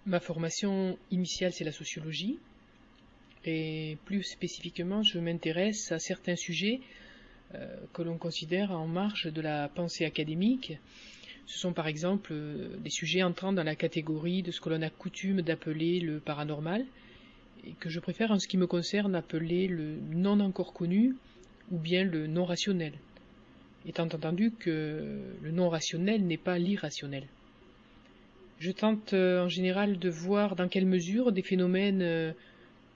Ma formation initiale, c'est la sociologie, et plus spécifiquement, je m'intéresse à certains sujets que l'on considère en marge de la pensée académique. Ce sont par exemple des sujets entrant dans la catégorie de ce que l'on a coutume d'appeler le paranormal, et que je préfère en ce qui me concerne appeler le non encore connu, ou bien le non rationnel, étant entendu que le non rationnel n'est pas l'irrationnel. Je tente en général de voir dans quelle mesure des phénomènes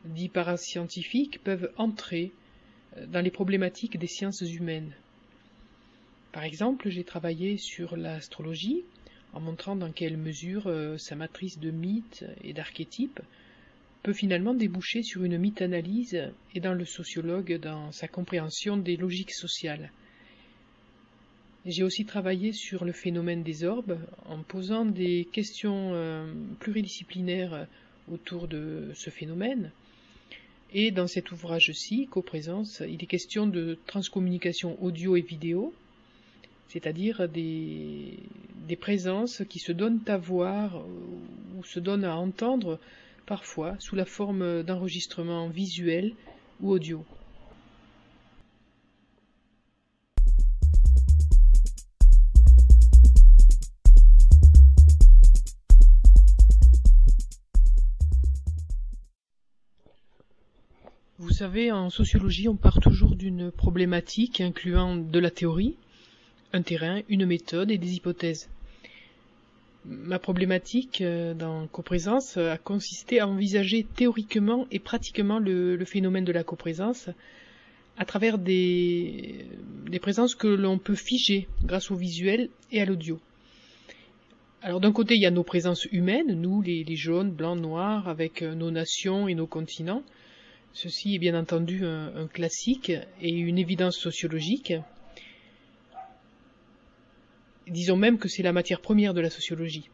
dits parascientifiques peuvent entrer dans les problématiques des sciences humaines. Par exemple, j'ai travaillé sur l'astrologie, en montrant dans quelle mesure sa matrice de mythes et d'archétypes peut finalement déboucher sur une mythe-analyse, et dans le sociologue dans sa compréhension des logiques sociales. J'ai aussi travaillé sur le phénomène des orbes, en posant des questions pluridisciplinaires autour de ce phénomène. Et dans cet ouvrage-ci, Coprésence, il est question de transcommunication audio et vidéo, c'est-à-dire des présences qui se donnent à voir ou se donnent à entendre, parfois sous la forme d'enregistrements visuels ou audio. Vous savez, en sociologie, on part toujours d'une problématique incluant de la théorie, un terrain, une méthode et des hypothèses. Ma problématique dans Coprésence a consisté à envisager théoriquement et pratiquement le phénomène de la coprésence à travers des présences que l'on peut figer grâce au visuel et à l'audio. Alors d'un côté, il y a nos présences humaines, nous, les jaunes, blancs, noirs, avec nos nations et nos continents. Ceci est bien entendu un classique et une évidence sociologique. Disons même que c'est la matière première de la sociologie.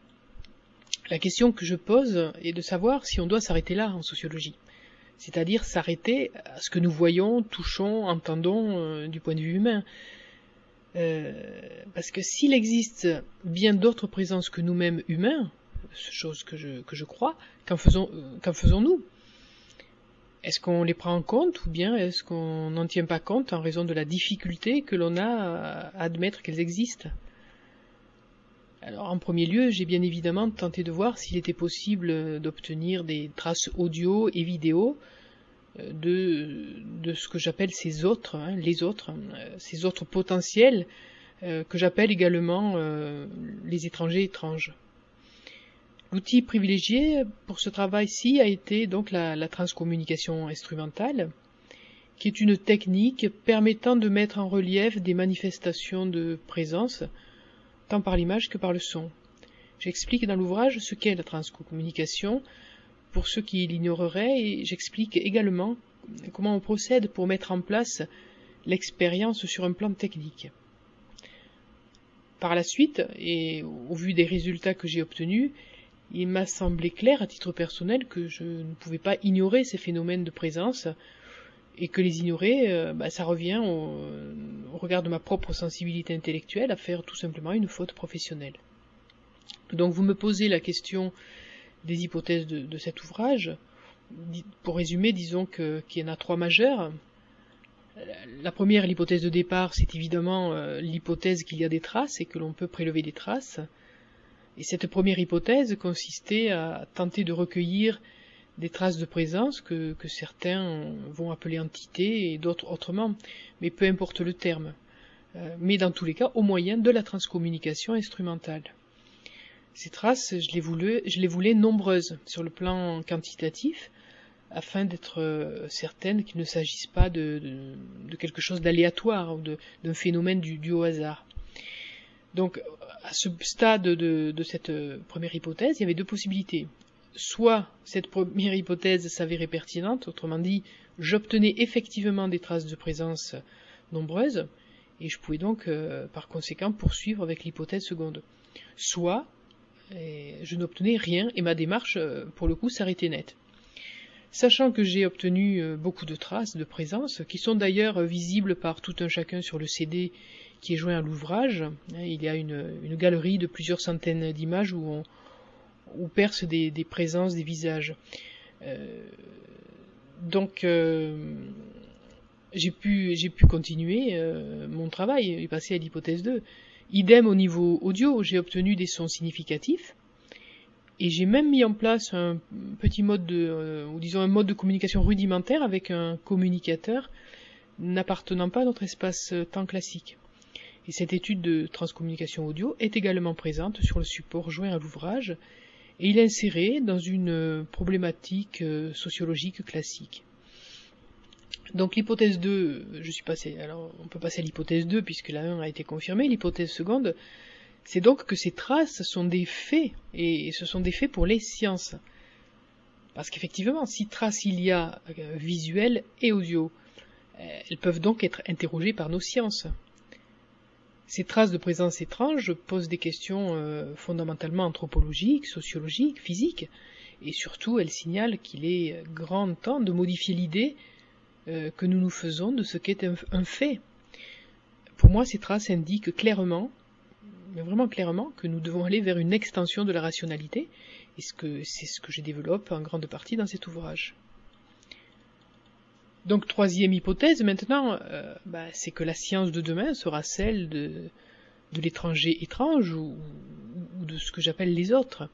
La question que je pose est de savoir si on doit s'arrêter là en sociologie, c'est-à-dire s'arrêter à ce que nous voyons, touchons, entendons du point de vue humain. Parce que s'il existe bien d'autres présences que nous-mêmes humains, chose que je crois, qu'en faisons-nous ? Est-ce qu'on les prend en compte ou bien est-ce qu'on n'en tient pas compte en raison de la difficulté que l'on a à admettre qu'elles existent ? Alors en premier lieu, j'ai bien évidemment tenté de voir s'il était possible d'obtenir des traces audio et vidéo de ce que j'appelle ces autres, ces autres potentiels que j'appelle également les étrangers étranges. L'outil privilégié pour ce travail-ci a été donc la transcommunication instrumentale, qui est une technique permettant de mettre en relief des manifestations de présence, tant par l'image que par le son. J'explique dans l'ouvrage ce qu'est la transcommunication, pour ceux qui l'ignoreraient, et j'explique également comment on procède pour mettre en place l'expérience sur un plan technique. Par la suite, et au vu des résultats que j'ai obtenus, il m'a semblé clair à titre personnel que je ne pouvais pas ignorer ces phénomènes de présence, et que les ignorer, ça revient au regard de ma propre sensibilité intellectuelle à faire tout simplement une faute professionnelle. Donc vous me posez la question des hypothèses de cet ouvrage. Pour résumer, disons qu'il y en a trois majeures. La première, l'hypothèse de départ, c'est évidemment l'hypothèse qu'il y a des traces et que l'on peut prélever des traces. Et cette première hypothèse consistait à tenter de recueillir des traces de présence que certains vont appeler entités et d'autres autrement, mais peu importe le terme. Mais dans tous les cas, au moyen de la transcommunication instrumentale. Ces traces, je les voulais nombreuses sur le plan quantitatif, afin d'être certaine qu'il ne s'agisse pas de quelque chose d'aléatoire ou d'un phénomène dû au hasard. Donc, à ce stade de cette première hypothèse, il y avait deux possibilités. Soit cette première hypothèse s'avérait pertinente, autrement dit, j'obtenais effectivement des traces de présence nombreuses, et je pouvais donc, par conséquent, poursuivre avec l'hypothèse seconde. Soit, je n'obtenais rien, et ma démarche, pour le coup, s'arrêtait net. Sachant que j'ai obtenu beaucoup de traces de présence, qui sont d'ailleurs visibles par tout un chacun sur le CD qui est joint à l'ouvrage, il y a une galerie de plusieurs centaines d'images où ou percent des présences, des visages. Donc j'ai pu continuer mon travail et passer à l'hypothèse 2. Idem au niveau audio, j'ai obtenu des sons significatifs et j'ai même mis en place un petit mode ou disons un mode de communication rudimentaire avec un communicateur n'appartenant pas à notre espace-temps classique. Et cette étude de transcommunication audio est également présente sur le support joint à l'ouvrage et il est inséré dans une problématique sociologique classique. Donc l'hypothèse 2, alors on peut passer à l'hypothèse 2 puisque la 1 a été confirmée. L'hypothèse seconde, c'est donc que ces traces sont des faits, et ce sont des faits pour les sciences. Parce qu'effectivement, si traces il y a visuelles et audio, elles peuvent donc être interrogées par nos sciences. Ces traces de présence étrange posent des questions fondamentalement anthropologiques, sociologiques, physiques, et surtout elles signalent qu'il est grand temps de modifier l'idée que nous nous faisons de ce qu'est un fait. Pour moi, ces traces indiquent clairement, mais vraiment clairement, que nous devons aller vers une extension de la rationalité, et c'est ce que je développe en grande partie dans cet ouvrage. Donc, troisième hypothèse maintenant, c'est que la science de demain sera celle de l'étranger étrange ou de ce que j'appelle les autres.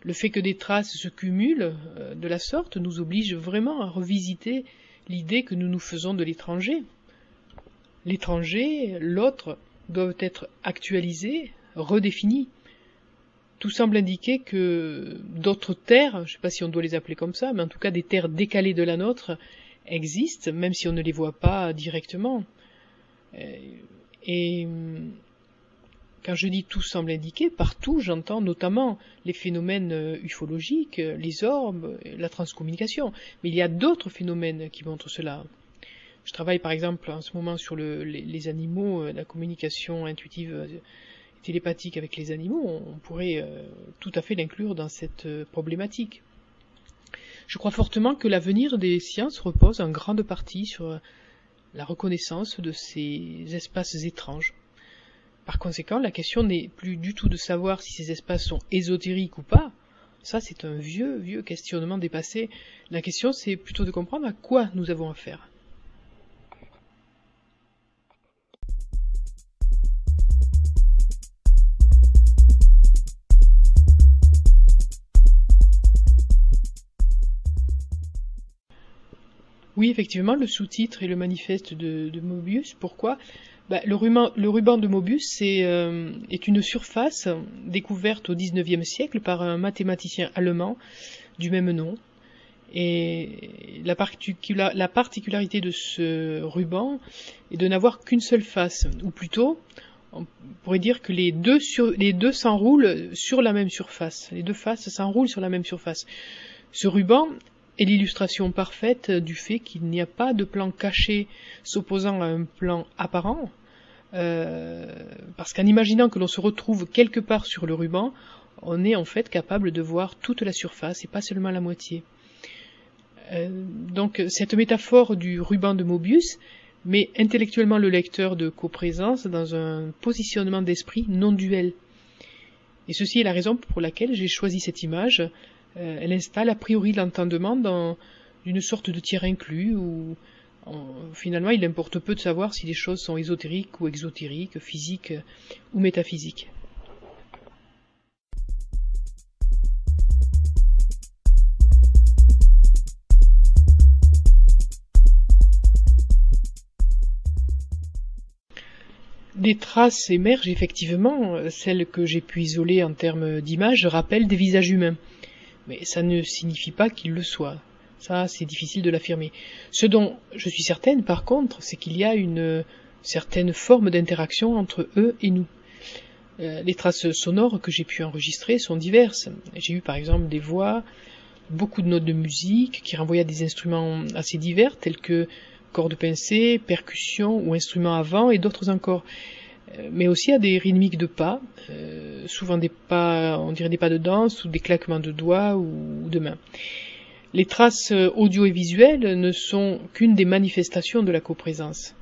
Le fait que des traces se cumulent de la sorte nous oblige vraiment à revisiter l'idée que nous nous faisons de l'étranger. L'étranger, l'autre, doivent être actualisés, redéfinis. Tout semble indiquer que d'autres terres, je ne sais pas si on doit les appeler comme ça, mais en tout cas des terres décalées de la nôtre existent, même si on ne les voit pas directement. Et quand je dis tout semble indiquer, partout j'entends notamment les phénomènes ufologiques, les orbes, la transcommunication. Mais il y a d'autres phénomènes qui montrent cela. Je travaille par exemple en ce moment sur les animaux, la communication intuitive télépathique avec les animaux. On pourrait tout à fait l'inclure dans cette problématique. Je crois fortement que l'avenir des sciences repose en grande partie sur la reconnaissance de ces espaces étranges. Par conséquent, la question n'est plus du tout de savoir si ces espaces sont ésotériques ou pas. Ça, c'est un vieux questionnement dépassé. La question, c'est plutôt de comprendre à quoi nous avons affaire. Oui, effectivement, le sous-titre est le manifeste de Mobius. Pourquoi ? Le ruban de Mobius est une surface découverte au XIXe siècle par un mathématicien allemand du même nom. Et la particularité de ce ruban est de n'avoir qu'une seule face, ou plutôt, on pourrait dire que les deux s'enroulent sur la même surface. Les deux faces s'enroulent sur la même surface. Ce ruban est l'illustration parfaite du fait qu'il n'y a pas de plan caché s'opposant à un plan apparent, parce qu'en imaginant que l'on se retrouve quelque part sur le ruban, on est en fait capable de voir toute la surface et pas seulement la moitié. Donc cette métaphore du ruban de Mobius met intellectuellement le lecteur de coprésence dans un positionnement d'esprit non duel. Et ceci est la raison pour laquelle j'ai choisi cette image. Elle installe a priori l'entendement dans une sorte de tiers inclus où finalement il importe peu de savoir si les choses sont ésotériques ou exotériques, physiques ou métaphysiques. Des traces émergent effectivement, celles que j'ai pu isoler en termes d'images rappellent des visages humains. Mais ça ne signifie pas qu'ils le soient. Ça, c'est difficile de l'affirmer. Ce dont je suis certaine, par contre, c'est qu'il y a une certaine forme d'interaction entre eux et nous. Les traces sonores que j'ai pu enregistrer sont diverses. J'ai eu par exemple des voix, beaucoup de notes de musique qui renvoyaient à des instruments assez divers, tels que cordes pincées, percussions ou instruments à vent et d'autres encore. Mais aussi à des rythmiques de pas, souvent des pas, on dirait des pas de danse ou des claquements de doigts ou de mains. Les traces audio et visuelles ne sont qu'une des manifestations de la coprésence.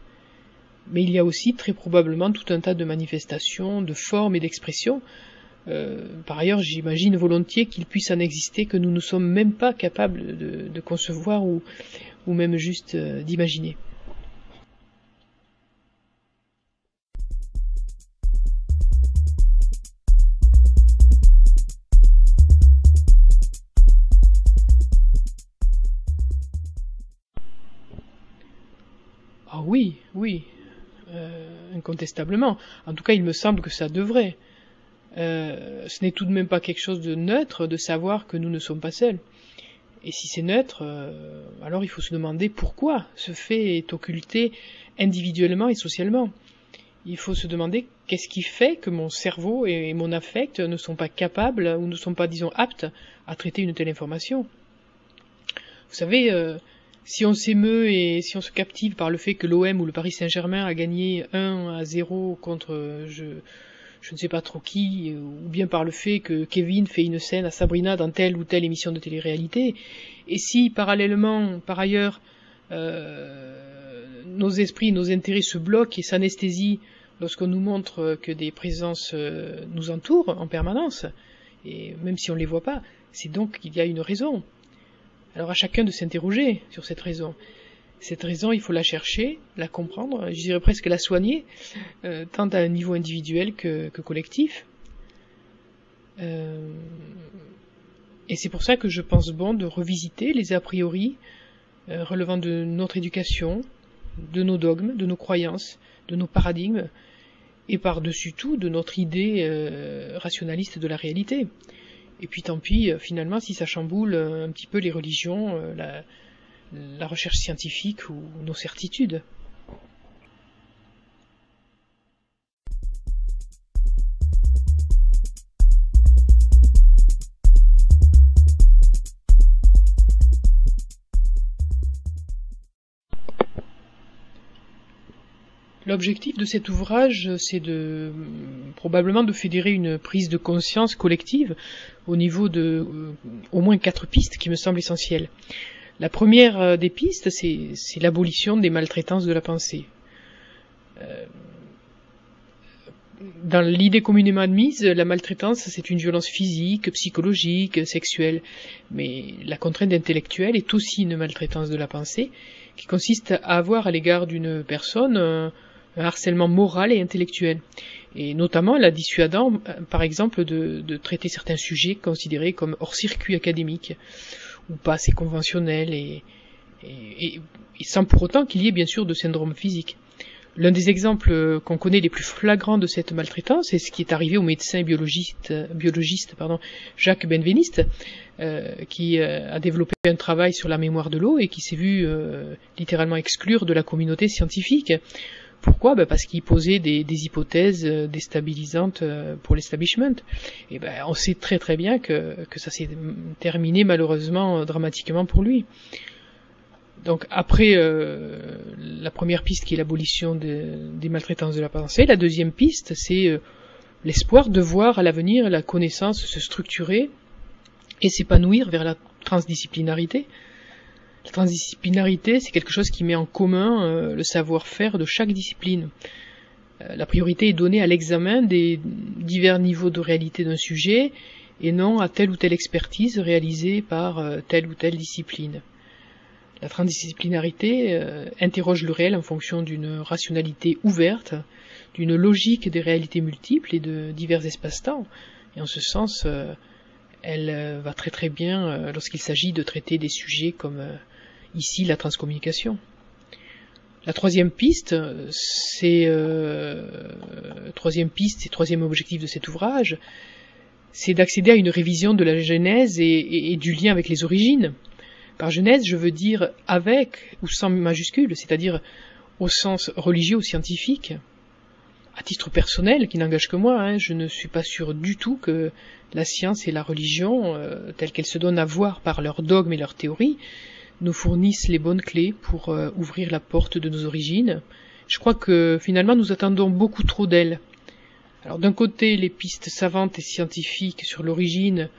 Mais il y a aussi très probablement tout un tas de manifestations, de formes et d'expressions Par ailleurs, j'imagine volontiers qu'il puisse en exister que nous ne sommes même pas capables de concevoir ou même juste d'imaginer. Ah oui, oui, incontestablement. En tout cas, il me semble que ça devrait. Ce n'est tout de même pas quelque chose de neutre de savoir que nous ne sommes pas seuls. Et si c'est neutre, alors il faut se demander pourquoi ce fait est occulté individuellement et socialement. Il faut se demander qu'est-ce qui fait que mon cerveau et mon affect ne sont pas capables ou ne sont pas, disons, aptes à traiter une telle information. Vous savez, si on s'émeut et si on se captive par le fait que l'OM ou le Paris Saint-Germain a gagné 1-0 contre je ne sais pas trop qui, ou bien par le fait que Kevin fait une scène à Sabrina dans telle ou telle émission de télé-réalité, et si parallèlement, par ailleurs, nos esprits, nos intérêts se bloquent et s'anesthésient lorsqu'on nous montre que des présences nous entourent en permanence, et même si on ne les voit pas, c'est donc qu'il y a une raison. Alors à chacun de s'interroger sur cette raison. Cette raison, il faut la chercher, la comprendre, je dirais presque la soigner, tant à un niveau individuel que collectif. Et c'est pour ça que je pense bon de revisiter les a priori relevant de notre éducation, de nos dogmes, de nos croyances, de nos paradigmes, et par-dessus tout de notre idée rationaliste de la réalité. Et puis tant pis, finalement, si ça chamboule un petit peu les religions, la recherche scientifique ou nos certitudes. L'objectif de cet ouvrage, c'est probablement de fédérer une prise de conscience collective au niveau de au moins 4 pistes qui me semblent essentielles. La première des pistes, c'est l'abolition des maltraitances de la pensée. Dans l'idée communément admise, la maltraitance, c'est une violence physique, psychologique, sexuelle. Mais la contrainte intellectuelle est aussi une maltraitance de la pensée, qui consiste à avoir à l'égard d'une personne un harcèlement moral et intellectuel. Et notamment la dissuadant, par exemple, de traiter certains sujets considérés comme hors-circuit académique, ou pas assez conventionnels, et sans pour autant qu'il y ait bien sûr de syndrome physique. L'un des exemples qu'on connaît les plus flagrants de cette maltraitance, c'est ce qui est arrivé au médecin biologiste Jacques Benveniste, qui a développé un travail sur la mémoire de l'eau et qui s'est vu littéralement exclure de la communauté scientifique. Pourquoi ? Parce qu'il posait des hypothèses déstabilisantes pour l'establishment. Et on sait très très bien que ça s'est terminé malheureusement dramatiquement pour lui. Donc après la première piste qui est l'abolition des maltraitances de la pensée, la deuxième piste c'est l'espoir de voir à l'avenir la connaissance se structurer et s'épanouir vers la transdisciplinarité. La transdisciplinarité, c'est quelque chose qui met en commun le savoir-faire de chaque discipline. La priorité est donnée à l'examen des divers niveaux de réalité d'un sujet et non à telle ou telle expertise réalisée par telle ou telle discipline. La transdisciplinarité interroge le réel en fonction d'une rationalité ouverte, d'une logique des réalités multiples et de divers espaces-temps. Et en ce sens, elle va très très bien lorsqu'il s'agit de traiter des sujets comme ici la transcommunication. La troisième piste, c'est troisième objectif de cet ouvrage, c'est d'accéder à une révision de la genèse et du lien avec les origines. Par genèse, je veux dire avec ou sans majuscule, c'est-à-dire au sens religieux ou scientifique. À titre personnel, qui n'engage que moi, je ne suis pas sûr du tout que la science et la religion, telles qu'elles se donnent à voir par leurs dogmes et leurs théories, nous fournissent les bonnes clés pour ouvrir la porte de nos origines. Je crois que finalement nous attendons beaucoup trop d'elles. Alors d'un côté, les pistes savantes et scientifiques sur l'origine,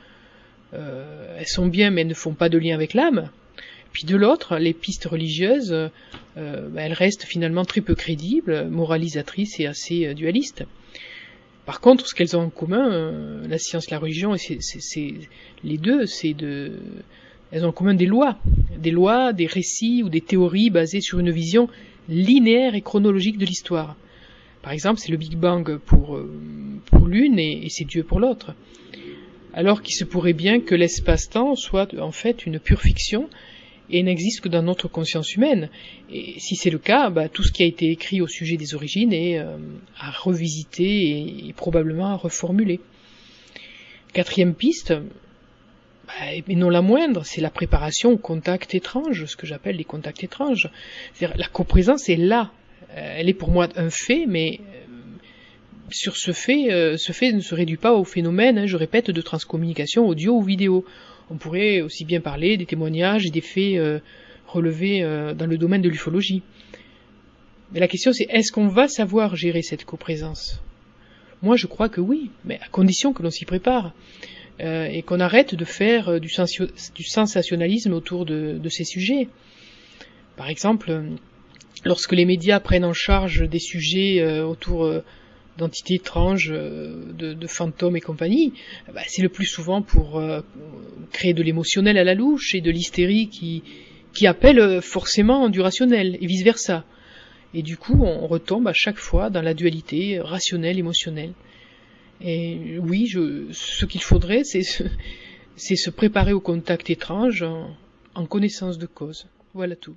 elles sont bien mais elles ne font pas de lien avec l'âme. Puis de l'autre, les pistes religieuses, elles restent finalement très peu crédibles, moralisatrices et assez dualistes. Par contre, ce qu'elles ont en commun, la science, la religion, et les deux, elles ont en commun des lois, des récits ou des théories basées sur une vision linéaire et chronologique de l'histoire. Par exemple, c'est le Big Bang pour l'une et c'est Dieu pour l'autre. Alors qu'il se pourrait bien que l'espace-temps soit en fait une pure fiction et n'existe que dans notre conscience humaine. Et si c'est le cas, tout ce qui a été écrit au sujet des origines est à revisiter et probablement à reformuler. Quatrième piste, mais non la moindre, c'est la préparation aux contacts étranges, ce que j'appelle les contacts étranges. C'est-à-dire, la coprésence est là. Elle est pour moi un fait, mais sur ce fait ne se réduit pas au phénomène, je répète, de transcommunication audio ou vidéo. On pourrait aussi bien parler des témoignages et des faits relevés dans le domaine de l'ufologie. Mais la question c'est, est-ce qu'on va savoir gérer cette coprésence? Moi je crois que oui, mais à condition que l'on s'y prépare. Et qu'on arrête de faire du sensationnalisme autour de ces sujets. Par exemple, lorsque les médias prennent en charge des sujets autour d'entités étranges, de fantômes et compagnie, c'est le plus souvent pour créer de l'émotionnel à la louche et de l'hystérie qui appelle forcément du rationnel, et vice-versa. Et du coup, on retombe à chaque fois dans la dualité rationnelle-émotionnelle. Et oui, ce qu'il faudrait, c'est se préparer au contact étrange en connaissance de cause. Voilà tout.